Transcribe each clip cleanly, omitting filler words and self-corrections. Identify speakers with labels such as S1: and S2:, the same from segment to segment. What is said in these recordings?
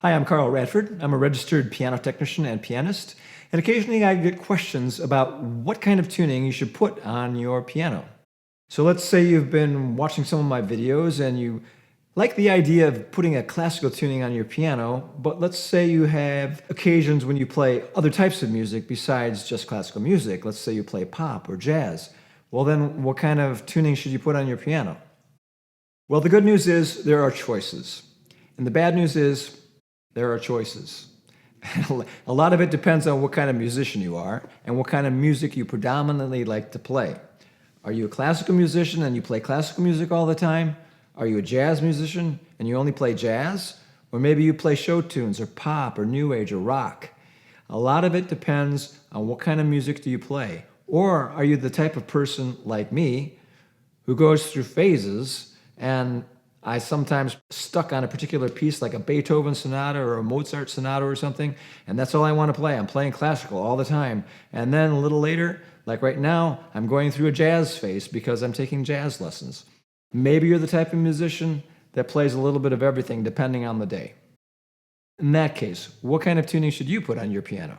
S1: Hi, I'm Carl Radford. I'm a registered piano technician and pianist, and occasionally I get questions about what kind of tuning you should put on your piano. So let's say you've been watching some of my videos and you like the idea of putting a classical tuning on your piano, but let's say you have occasions when you play other types of music besides just classical music. Let's say you play pop or jazz. Well, then what kind of tuning should you put on your piano? Well, the good news is there are choices. And the bad news is there are choices. A lot of it depends on what kind of musician you are and what kind of music you predominantly like to play. Are you a classical musician and you play classical music all the time? Are you a jazz musician and you only play jazz? Or maybe you play show tunes or pop or new age or rock. A lot of it depends on what kind of music do you play. Or are you the type of person like me who goes through phases, and I sometimes stuck on a particular piece like a Beethoven sonata or a Mozart sonata or something, and that's all I want to play. I'm playing classical all the time. And then a little later, like right now, I'm going through a jazz phase because I'm taking jazz lessons. Maybe you're the type of musician that plays a little bit of everything depending on the day. In that case, what kind of tuning should you put on your piano?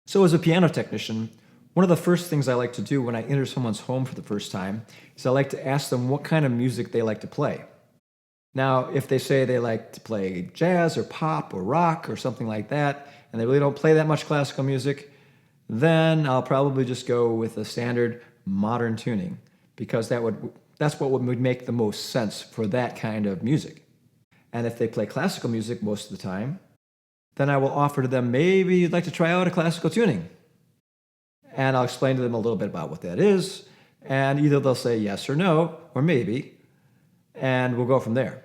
S1: So as a piano technician, one of the first things I like to do when I enter someone's home for the first time is I like to ask them what kind of music they like to play. Now, if they say they like to play jazz or pop or rock or something like that, and they really don't play that much classical music, then I'll probably just go with a standard modern tuning because that's what would make the most sense for that kind of music. And if they play classical music most of the time, then I will offer to them, maybe you'd like to try out a classical tuning. And I'll explain to them a little bit about what that is, and either they'll say yes or no, or maybe, and we'll go from there.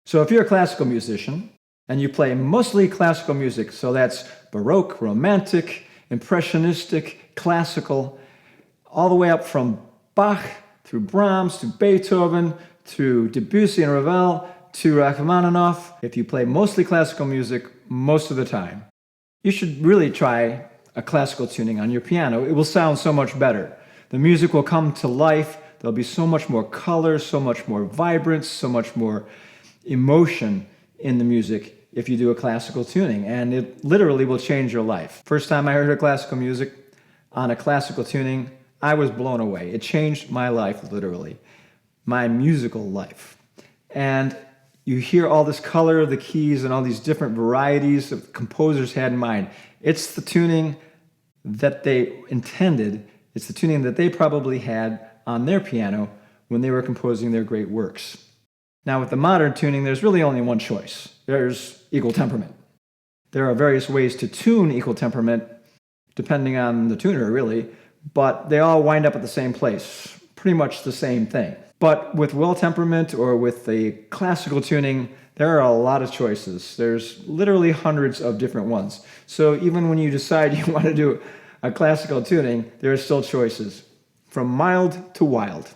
S1: So if you're a classical musician, and you play mostly classical music, so that's Baroque, Romantic, Impressionistic, Classical, all the way up from Bach, through Brahms, to Beethoven, to Debussy and Ravel, to Rachmaninoff. If you play mostly classical music most of the time, you should really try a classical tuning on your piano. It will sound so much better. The music will come to life. There'll be so much more color, so much more vibrance, so much more emotion in the music if you do a classical tuning, and it literally will change your life. First time I heard classical music on a classical tuning, I was blown away. It changed my life, literally, my musical life. And you hear all this color of the keys and all these different varieties that composers had in mind. It's the tuning that they intended. It's the tuning that they probably had on their piano when they were composing their great works. Now with the modern tuning, there's really only one choice. There's equal temperament. There are various ways to tune equal temperament, depending on the tuner really, but they all wind up at the same place, pretty much the same thing. But with well temperament or with the classical tuning, there are a lot of choices. There's literally hundreds of different ones. So even when you decide you want to do a classical tuning, there are still choices, from mild to wild.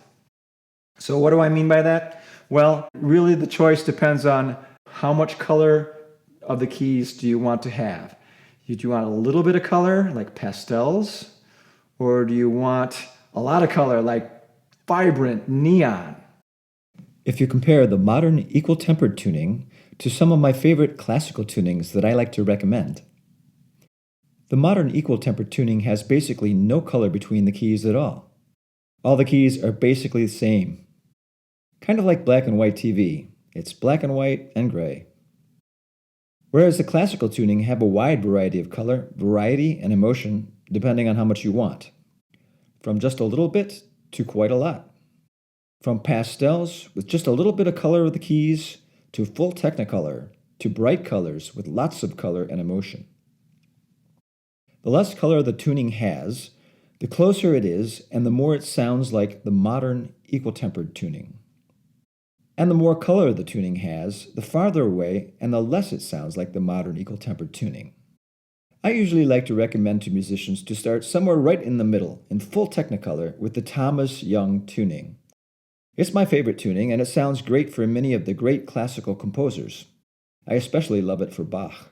S1: So what do I mean by that? Well, really the choice depends on how much color of the keys do you want to have. Do you want a little bit of color, like pastels? Or do you want a lot of color, like vibrant neon? If you compare the modern equal-tempered tuning to some of my favorite classical tunings that I like to recommend, the modern equal-tempered tuning has basically no color between the keys at all. All the keys are basically the same. Kind of like black and white TV. It's black and white and gray. Whereas the classical tuning have a wide variety of color, variety, and emotion depending on how much you want. From just a little bit to quite a lot. From pastels with just a little bit of color of the keys to full technicolor to bright colors with lots of color and emotion. The less color the tuning has, the closer it is and the more it sounds like the modern equal-tempered tuning. And the more color the tuning has, the farther away and the less it sounds like the modern equal-tempered tuning. I usually like to recommend to musicians to start somewhere right in the middle, in full technicolor, with the Thomas Young tuning. It's my favorite tuning, and it sounds great for many of the great classical composers. I especially love it for Bach.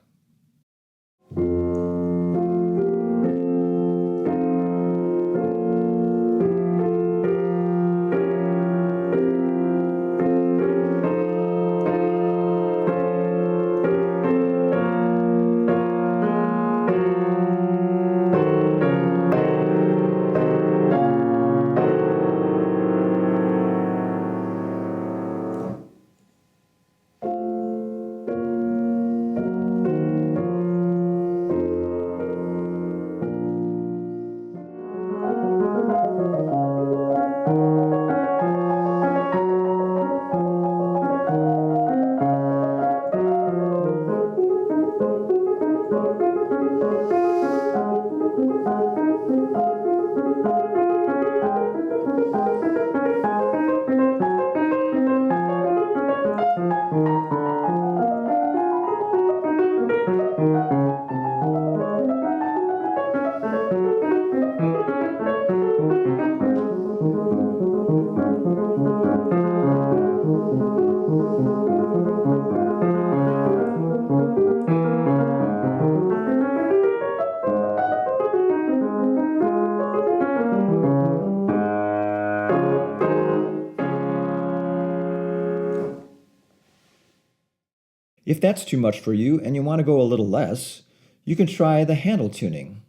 S1: If that's too much for you and you want to go a little less, you can try the Handel Tuning,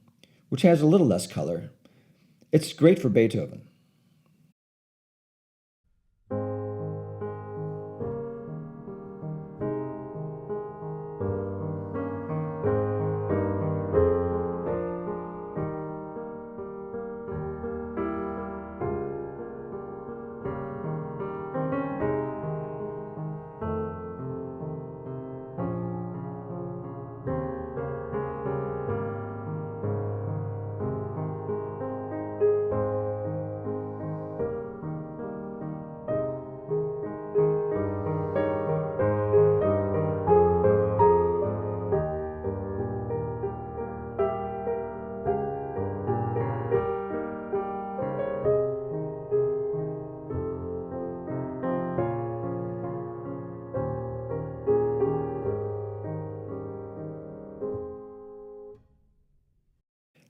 S1: which has a little less color. It's great for Beethoven.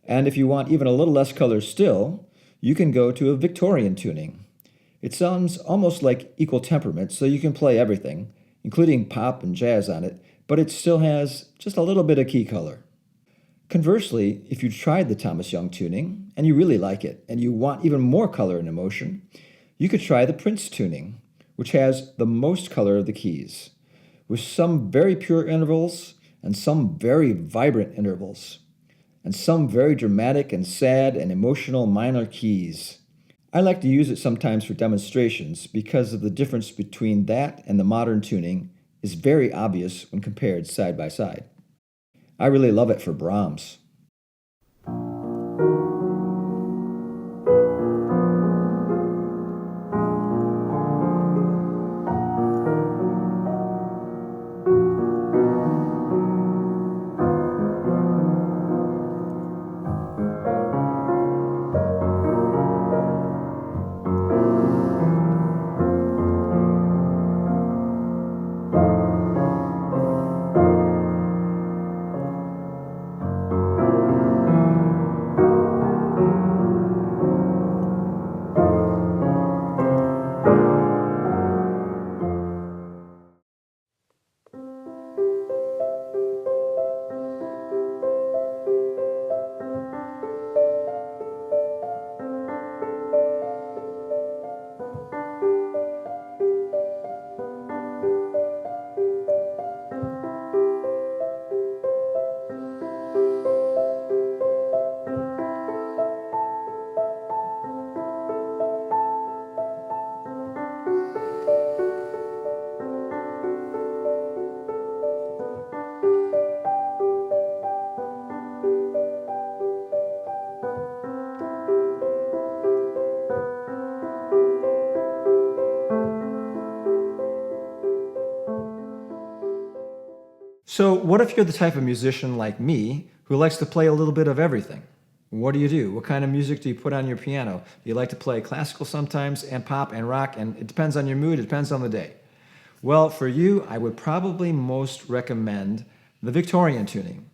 S1: And if you want even a little less color still, you can go to a Victorian tuning. It sounds almost like equal temperament, so you can play everything, including pop and jazz on it, but it still has just a little bit of key color. Conversely, if you tried the Thomas Young tuning and you really like it, and you want even more color and emotion, you could try the Prinz tuning, which has the most color of the keys, with some very pure intervals and some very vibrant intervals, and some very dramatic and sad and emotional minor keys. I like to use it sometimes for demonstrations because of the difference between that and the modern tuning is very obvious when compared side by side. I really love it for Brahms. So, what if you're the type of musician like me who likes to play a little bit of everything? What do? What kind of music do you put on your piano? Do you like to play classical sometimes, and pop and rock? And it depends on your mood, it depends on the day. Well, for you, I would probably most recommend the Victorian tuning.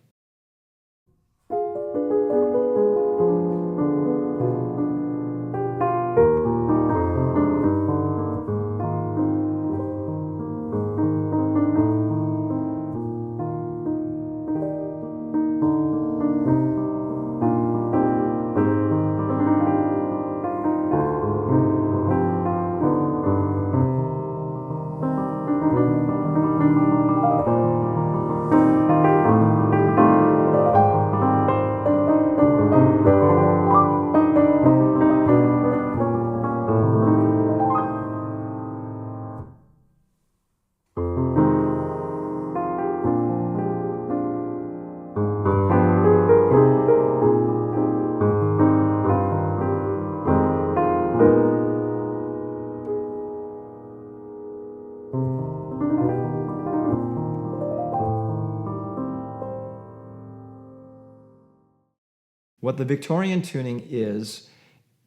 S1: What the Victorian tuning is,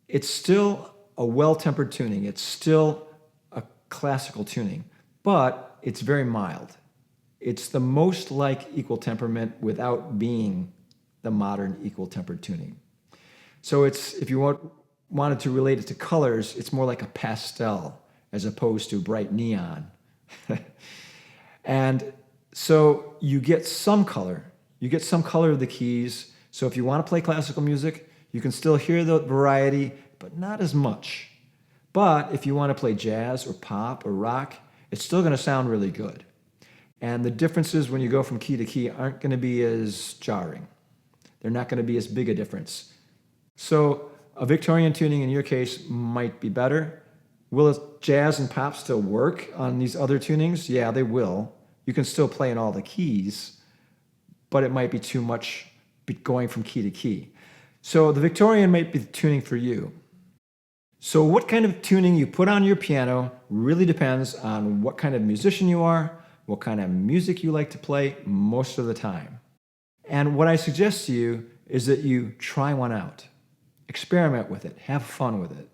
S1: it's still a well-tempered tuning. It's still a classical tuning, but it's very mild. It's the most like equal temperament without being the modern equal tempered tuning. So it's, if you wanted to relate it to colors, it's more like a pastel as opposed to bright neon. And So you get some color. You get some color of the keys. So if you want to play classical music, you can still hear the variety, but not as much. But if you want to play jazz or pop or rock, it's still going to sound really good. And the differences when you go from key to key aren't going to be as jarring. They're not going to be as big a difference. So a Victorian tuning in your case might be better. Will jazz and pop still work on these other tunings? Yeah, they will. You can still play in all the keys, but it might be too much going from key to key. So the Victorian might be the tuning for you. So what kind of tuning you put on your piano really depends on what kind of musician you are, what kind of music you like to play most of the time. And what I suggest to you is that you try one out. Experiment with it. Have fun with it.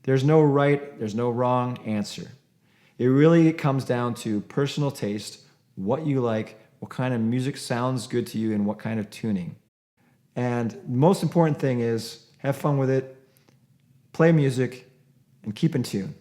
S1: There's no right, there's no wrong answer. It really comes down to personal taste, what you like, what kind of music sounds good to you, and what kind of tuning. And the most important thing is have fun with it, play music, and keep in tune.